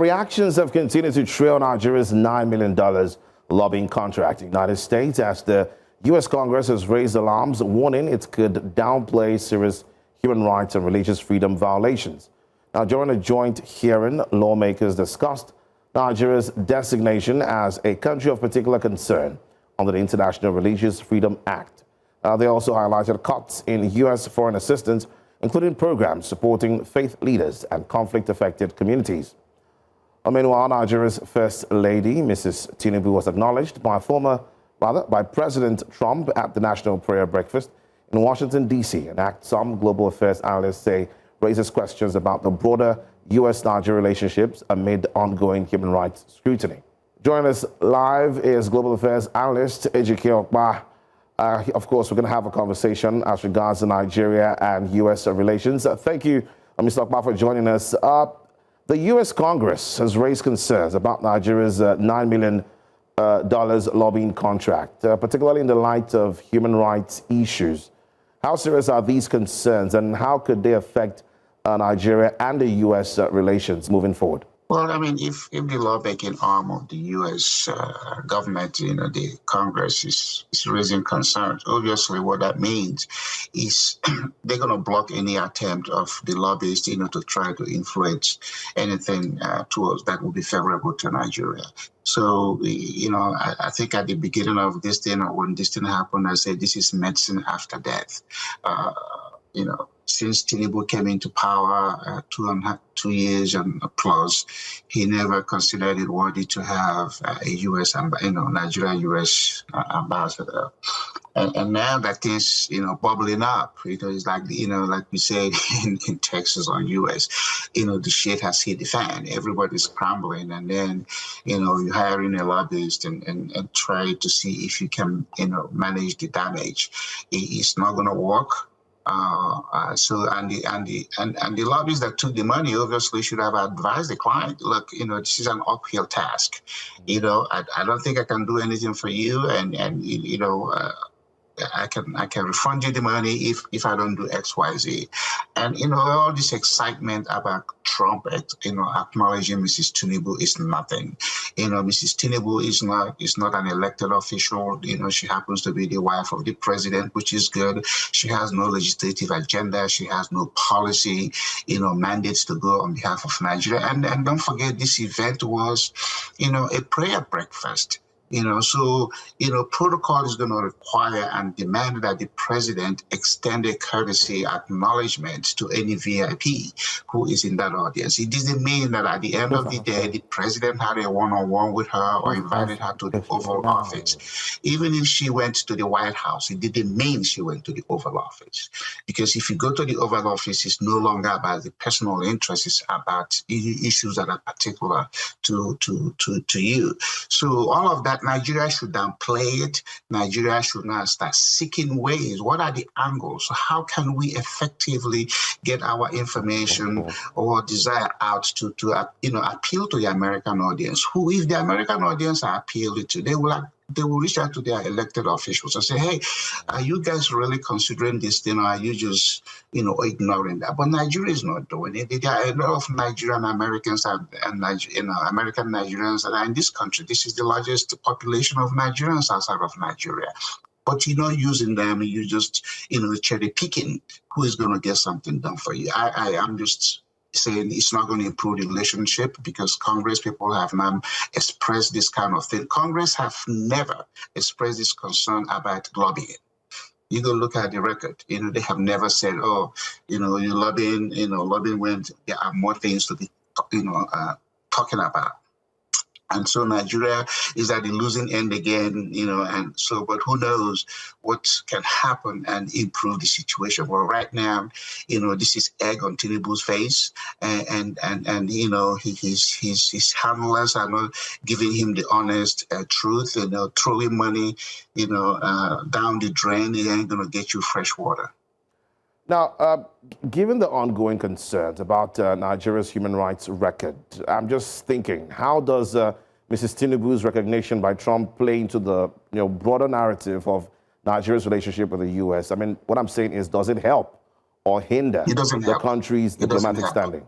reactions have continued to trail Nigeria's $9 million lobbying contract in the United States as the U.S. Congress has raised alarms, warning it could downplay serious human rights and religious freedom violations. Now, during a joint hearing, lawmakers discussed Nigeria's designation as a country of particular concern under the International Religious Freedom Act. They also highlighted cuts in U.S. foreign assistance, including programs supporting faith leaders and conflict-affected communities. Meanwhile, Nigeria's First Lady, Mrs. Tinubu, was acknowledged by President Trump at the National Prayer Breakfast in Washington, D.C., an act some global affairs analysts say raises questions about the broader U.S.-Nigeria relationships amid ongoing human rights scrutiny. Joining us live is global affairs analyst Ejike Ukpa. Of course, we're going to have a conversation as regards to Nigeria and U.S. relations. Thank you, Mr. Ukpa, for joining us. The U.S. Congress has raised concerns about Nigeria's $9 million lobbying contract, particularly in the light of human rights issues. How serious are these concerns, and how could they affect Nigeria and the U.S. Relations moving forward? Well, I mean, if the lawmaking arm of the U.S. Government, the Congress is raising concerns, obviously what that means is they're going to block any attempt of the lobbyists, to try to influence anything towards that would be favorable to Nigeria. So, I think at the beginning of this thing, or when this thing happened, I said this is medicine after death. Since Tinubu came into power 2 years and plus, he never considered it worthy to have a U.S. Nigeria-U.S. ambassador. And now that things, bubbling up, it's like, like we said in Texas or U.S., the shit has hit the fan. Everybody's scrambling, and then, you're hiring a lobbyist and try to see if you can, manage the damage. It's not going to work. So the lobbyists that took the money obviously should have advised the client, look, this is an uphill task. I don't think I can do anything for you, and I can refund you the money if I don't do X, Y, Z. And all this excitement about Trump, acknowledging Mrs. Tinubu is nothing. Mrs. Tinubu is not an elected official. She happens to be the wife of the president, which is good. She has no legislative agenda. She has no policy, mandates to go on behalf of Nigeria. And don't forget, this event was, a prayer breakfast. So protocol is going to require and demand that the president extend a courtesy acknowledgement to any VIP who is in that audience. It doesn't mean that at the end of the day, the president had a one-on-one with her or invited her to the Oval Office. Even if she went to the White House, it didn't mean she went to the Oval Office. Because if you go to the Oval Office, it's no longer about the personal interests, it's about issues that are particular to you. So all of that, Nigeria should downplay it. Nigeria should now start seeking ways. What are the angles? How can we effectively get our information or desire out to appeal to the American audience? Who, if the American audience are appealed to, they will reach out to their elected officials and say, hey, are you guys really considering this thing, or are you just, ignoring that? But Nigeria is not doing it. There are a lot of Nigerian Americans and American Nigerians that are in this country. This is the largest population of Nigerians outside of Nigeria. But you're not using them, you just, cherry picking who is going to get something done for you. I'm just saying it's not going to improve the relationship, because Congress people have now expressed this kind of thing. Congress have never expressed this concern about lobbying. You go look at the record. They have never said, "Oh, you're lobbying." Lobbying when there are more things to be, talking about. And so Nigeria is at the losing end again, and so, but who knows what can happen and improve the situation. Well, right now, this is egg on Tinubu's face, and his handlers are not giving him the honest truth, throwing money, down the drain. It ain't going to get you fresh water. Now, given the ongoing concerns about Nigeria's human rights record, I'm just thinking, how does Mrs. Tinubu's recognition by Trump play into the broader narrative of Nigeria's relationship with the U.S.? I mean, what I'm saying is, does it help or hinder the country's diplomatic standing?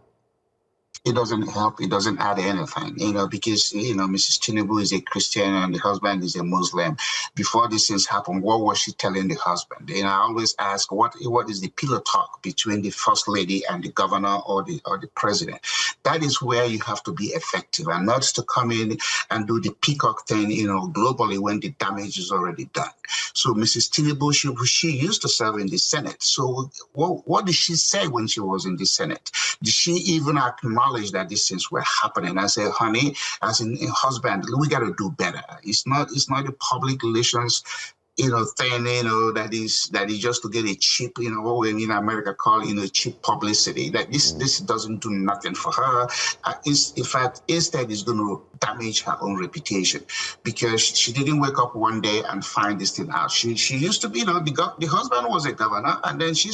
it doesn't help. It doesn't add anything, because, Mrs. Tinubu is a Christian and the husband is a Muslim. Before these things happened, what was she telling the husband? I always ask, what is the pillow talk between the first lady and the governor or the president? That is where you have to be effective, and not to come in and do the peacock thing, globally when the damage is already done. So Mrs. Tinubu, she used to serve in the Senate. So what did she say when she was in the Senate? Did she even acknowledge that these things were happening? I say, honey, as a husband, we got to do better. It's not a public relations thing, that is just to get a cheap, what we in America call, cheap publicity. That this doesn't do nothing for her. In fact, instead, it's going to damage her own reputation, because she didn't wake up one day and find this thing out. She used to be, the husband was a governor, and then she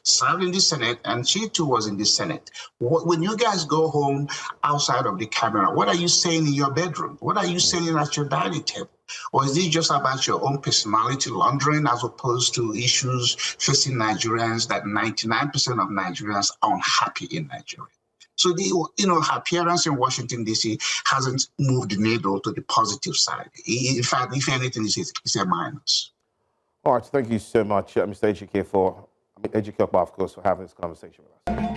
served in the Senate, and she too was in the Senate. When you guys go home outside of the camera, what are you saying in your bedroom? What are you saying at your dining table? Or is this just about your own personality laundering, as opposed to issues facing Nigerians that 99% of Nigerians are unhappy in Nigeria? So her appearance in Washington, D.C. hasn't moved the needle to the positive side. In fact, if anything, it's a minus. All right, thank you so much, Mr. Ejike, Ejike Ukpa, of course, for having this conversation with us.